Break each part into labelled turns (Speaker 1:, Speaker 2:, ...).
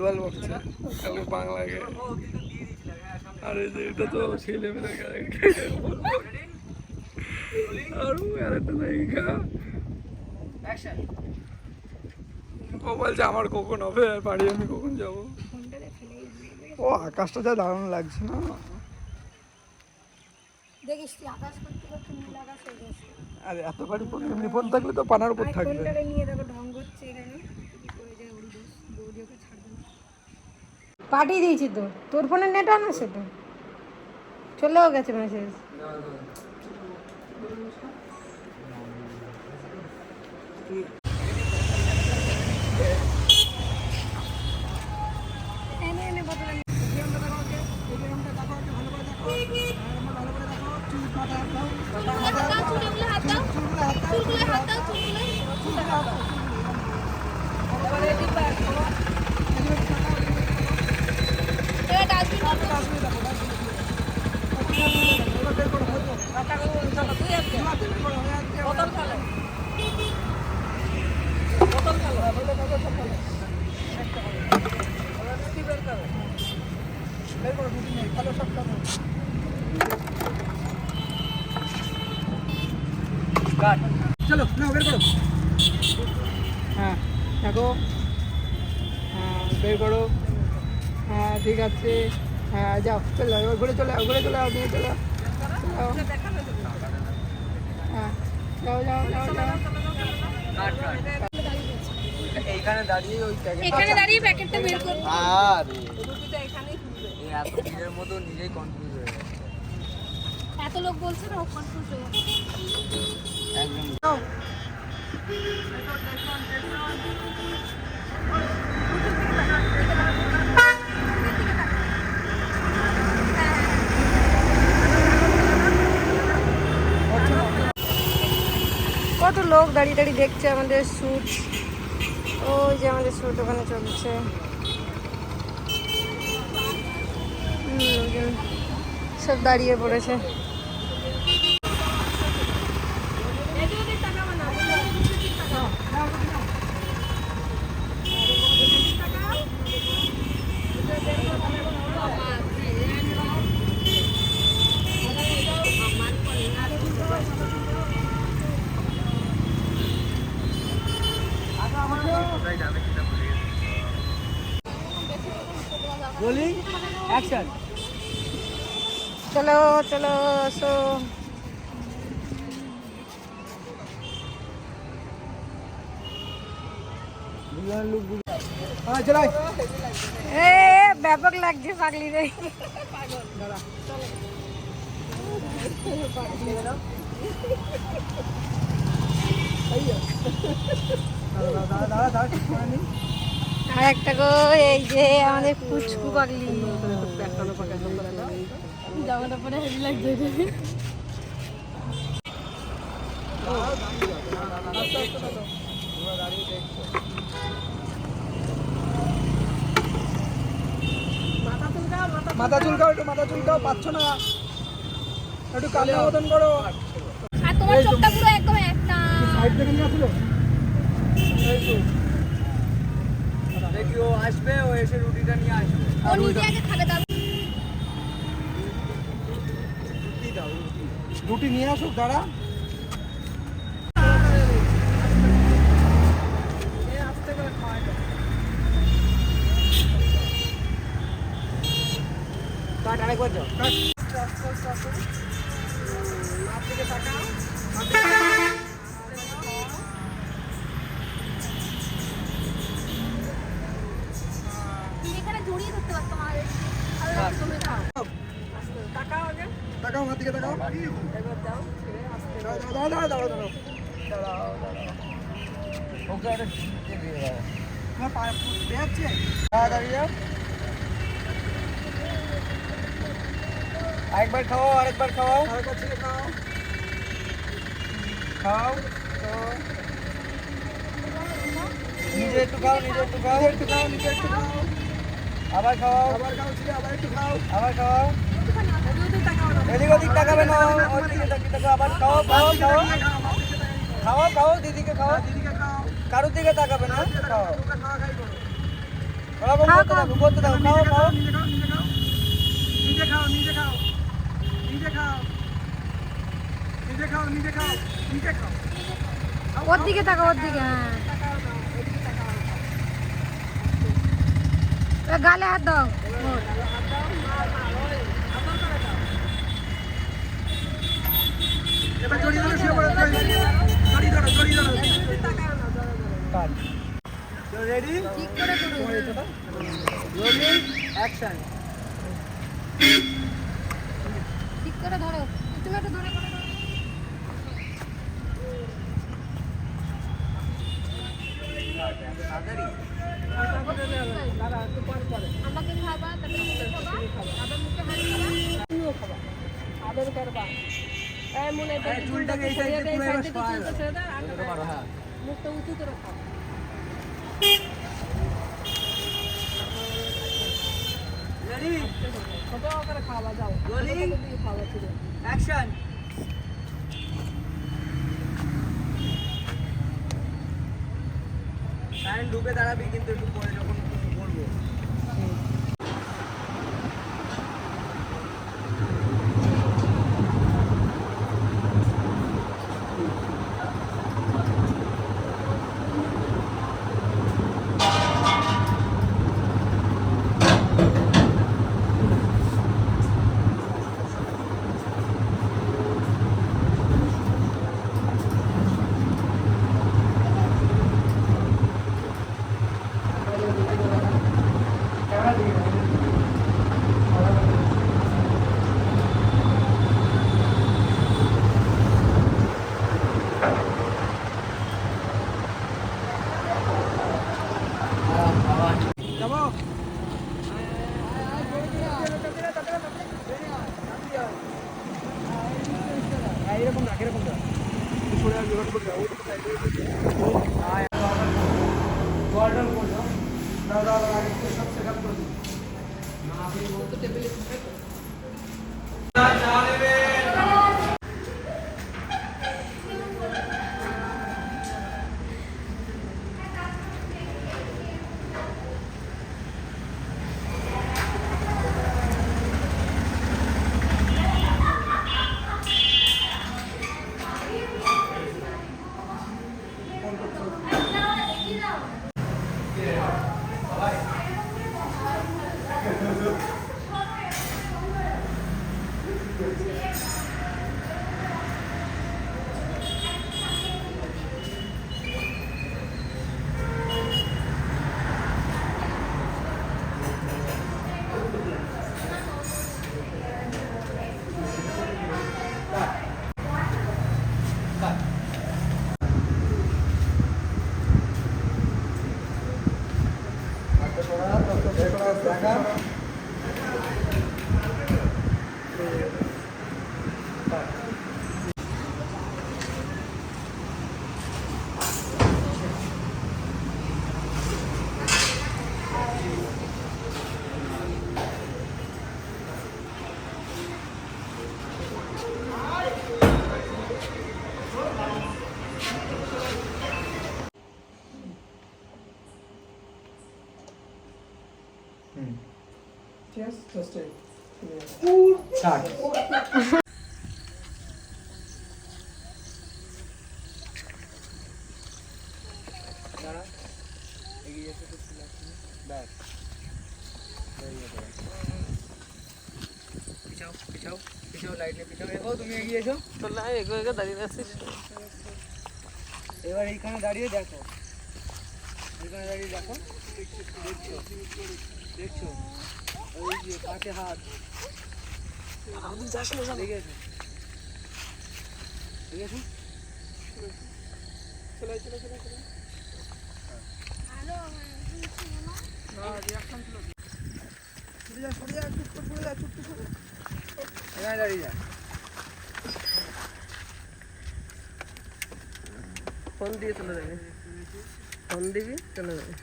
Speaker 1: ভুলভাল বলছে কালকে বাংলাকে। আর এটা তো ছেলে মেয়ে আর একটা জায়গা ও বলছে আমার কখন হবে আর বাড়ি আমি কখন যাবো। ও আকাশটা যা দারুণ লাগছে না। আরে এত বাড়ি এমনি ফোন থাকলে তো পানার উপর থাকবে।
Speaker 2: পাঠিয়ে দিয়েছি তো, তোর ফোনে নেট অন আছে তো, চলেও গেছে মেসেজ।
Speaker 1: চলো না বের করো। হ্যাঁ দেখো, হ্যাঁ বের করো। হ্যাঁ ঠিক আছে, হ্যাঁ যাও চলে যাও, ঘুরে চলে যাও, ঘুরে চলে যাও, নিয়ে চলে যাও। হ্যাঁ যাও যাও যাও যাও। এইখানে দাঁড়িয়ে ওই
Speaker 2: প্যাকেটটা বের করো।
Speaker 1: আরে রুটিটা এখানেই খুলবে। এই এত ভিড়ের মধ্যে নিজেই কনফিউজ হয়ে গেছে।
Speaker 2: এত লোক বলছে না, ও কনফিউজ হয়ে গেছে
Speaker 1: একদম।
Speaker 2: কত লোক দাঁড়িয়ে দাঁড়িয়ে দেখছে আমাদের শ্যুট। ওই যে আমাদের শ্যুট ওখানে চলছে। সব দাঁড়িয়ে পড়েছে।
Speaker 1: Rolling, action.
Speaker 2: चलो चलो सो
Speaker 1: हाँ चलाए।
Speaker 2: ए व्यापक लग जे पागली रे। আর একটা গো এই যে আমাদের পুচকু পাগলি। জামাটা পরে হেভি লাগছে।
Speaker 1: মাথা চুলকাও, একটু মাথা চুলকাও, পাচ্ছ না, একটু কালিয়া মতন করো।
Speaker 2: আর তোমার চোখটা পুরো একদম একটা
Speaker 1: সাইড থেকে নিয়ে আসলো। দেখি ও আসবে, ও এসে রুটিটা নিয়ে আসবে।
Speaker 2: ও নিজে আগে খাবে দাও।
Speaker 1: রুটি নিয়ে আসুক, দাঁড়া। কাট আরেকবার যাও, কাট। মার দিকে তাকাও, মার দিকে
Speaker 2: এখানে জড়িয়ে ধরতে পারতো আমাদের। তুমি খাও। তাকাও আগে।
Speaker 1: তাকাও, মার দিকে তাকাও।
Speaker 2: এবার দাও, ছেড়ে আস্তে।
Speaker 1: দাঁড়াও দাঁড়াও দাঁড়াও দাঁড়াও দাঁড়াও দাঁড়াও। ওকে আরে দিয়ে দাও। তোমার পায়ে বেয়াচ্ছে। দাঁড়িয়ে যাও। আরেকবার খাও, আরেকবার খাও, আরেকবার ছেড়ে খাও। খাও তো নিজে একটু খাও, নিজে একটু খাও, একটু খাও, নিজে একটু খাও। আবার খাও, আবার খাও, ছেড়ে আবার একটু খাও, আবার খাও। এদিক ওদিক তাকাবে না, ওর দিকে তাকিয়ে আবার খাও, খাও খাও খাও খাও, দিদিকে খাও, দিদিকে খাও, কারোর দিকে তাকাবে না, খাও বরাবর
Speaker 2: খাও,
Speaker 1: করতে
Speaker 2: খাও।
Speaker 1: থাকো, করতে থাকো, খাও খাও।
Speaker 3: নিজে খাও নিজে খাও নিজে খাও নিজে খাও নিজে খাও নিজে খাও
Speaker 2: ওর দিকে তাকাও, ওর দিকে, হ্যাঁ। এ গালে হাত দাও ওর।
Speaker 3: এবার জড়ি ধরো শুয়ে পড়ো জড়ি ধরো
Speaker 1: কাট রেডি
Speaker 2: ঠিক করে করো, হ্যাঁ।
Speaker 1: রোলিং অ্যাকশন
Speaker 2: ঠিক করে ধরো, তুমি একটু ধরে করো। আমাকে খাবা, তারপরে তুমি খাবা, আবার মুখে হাত দিবা, তুমিও খাবা, আদর করবা। এই মনে এটা
Speaker 1: চুলটাকে এই সাইডে পুরো এবার সরাই দাও।
Speaker 2: ছেড়ে দাও, আর
Speaker 1: এটা করো, হ্যাঁ।
Speaker 2: মুখটা উঁচু করে খাও।
Speaker 1: রেডি
Speaker 2: ছোট করে খাওয়া যাও,
Speaker 1: রোলিং
Speaker 2: খাওয়া ছিল।
Speaker 1: অ্যাকশন টাইম ডুবে দাঁড়াবি কিন্তু একটু পরে যখন কিছু বলবো
Speaker 3: যাবো এরকম রাখ এরকম রাখ সরে আসবে ঘট করে যাও গর্ডন করে দাও দাও দাও আগে সব সেটআপ করে দিই না আপনি তো টেবিলে Yes, just it.
Speaker 1: স্টার্ট দাঁড়া এগিয়ে এসে তো ব্যাস পিছাও পিছাও পিছাও লাইটে পিছাও এগো তুমি এগিয়ে এসো
Speaker 2: চল এগো এগো দাঁড়িয়ে আছিস।
Speaker 1: এবার এইখানে দাঁড়িয়ে দেখো এইখানে দাঁড়িয়ে দেখো দেখছো দেখছো ওই যে কাছে হাত লেগে আছে লেগে আছে
Speaker 3: চলে চলে চলে চলে সরে যা সরে যা চুপ করে সরে যা চুপ করে
Speaker 1: এখানে দাঁড়িয়ে যা
Speaker 2: ফোন দিয়ে চলে যাবে, ফোন দিবি চলে যাবে।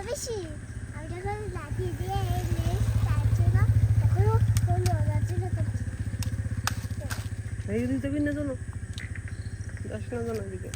Speaker 4: বেশি আমি যখন
Speaker 3: এই দিতে বিন না জানো দশ না জানো দিকে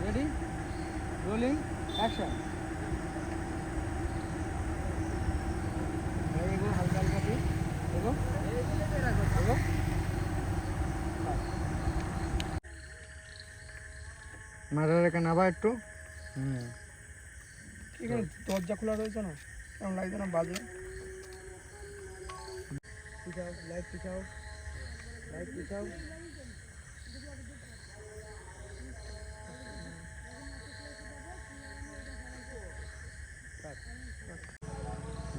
Speaker 1: রেডি রোলিং অ্যাকশন এগো হালকা হালকা পিস এগো এগো মাথা রেখে নাবা একটু
Speaker 3: এখানে দরজা খোলা রয়েছে না কেমন লাগছে না বাজে
Speaker 1: পিছাও লাইট পিছাও লাইট পিছাও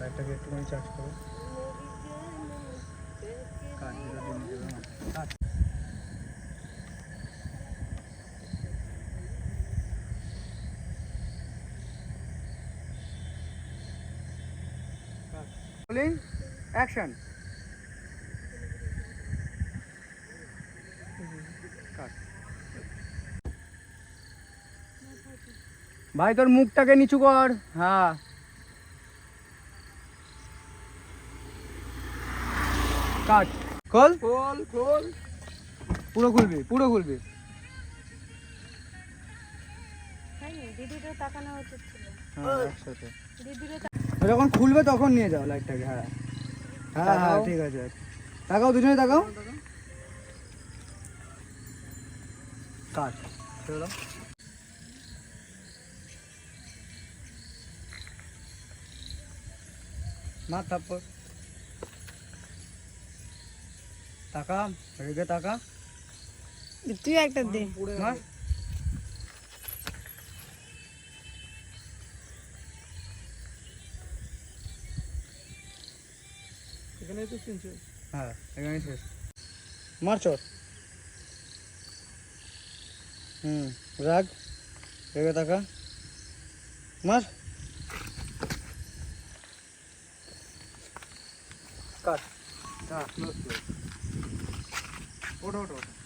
Speaker 1: লাইটটাকে একটুখানি চার্জ করো রোলিং অ্যাকশন ভাই তোর মুখটাকে নিচু কর হ্যাঁ কাট খোল
Speaker 3: খোল খোল
Speaker 1: পুরো খুলবি পুরো খুলবি
Speaker 2: দিদিরও তাকানো উচিত ছিল
Speaker 1: হ্যাঁ একসাথে
Speaker 2: দিদিরও
Speaker 1: যখন খুলবে তখন নিয়ে যাও লাইটটাকে হ্যাঁ হ্যাঁ হ্যাঁ ঠিক আছে তাকাও দুজনে তাকাও কাট ছেড়ে দাও মার তারপর তাকা রেগে তাকা
Speaker 2: তুই একটা দে
Speaker 1: মার
Speaker 3: এখানেই তো শুনছো
Speaker 1: হ্যাঁ এখানে শেষ মার চর রাগ রেগে তাকা মার কাট হ্যাঁ ক্লোজ ক্লোজ ওঠো ওঠো ওঠো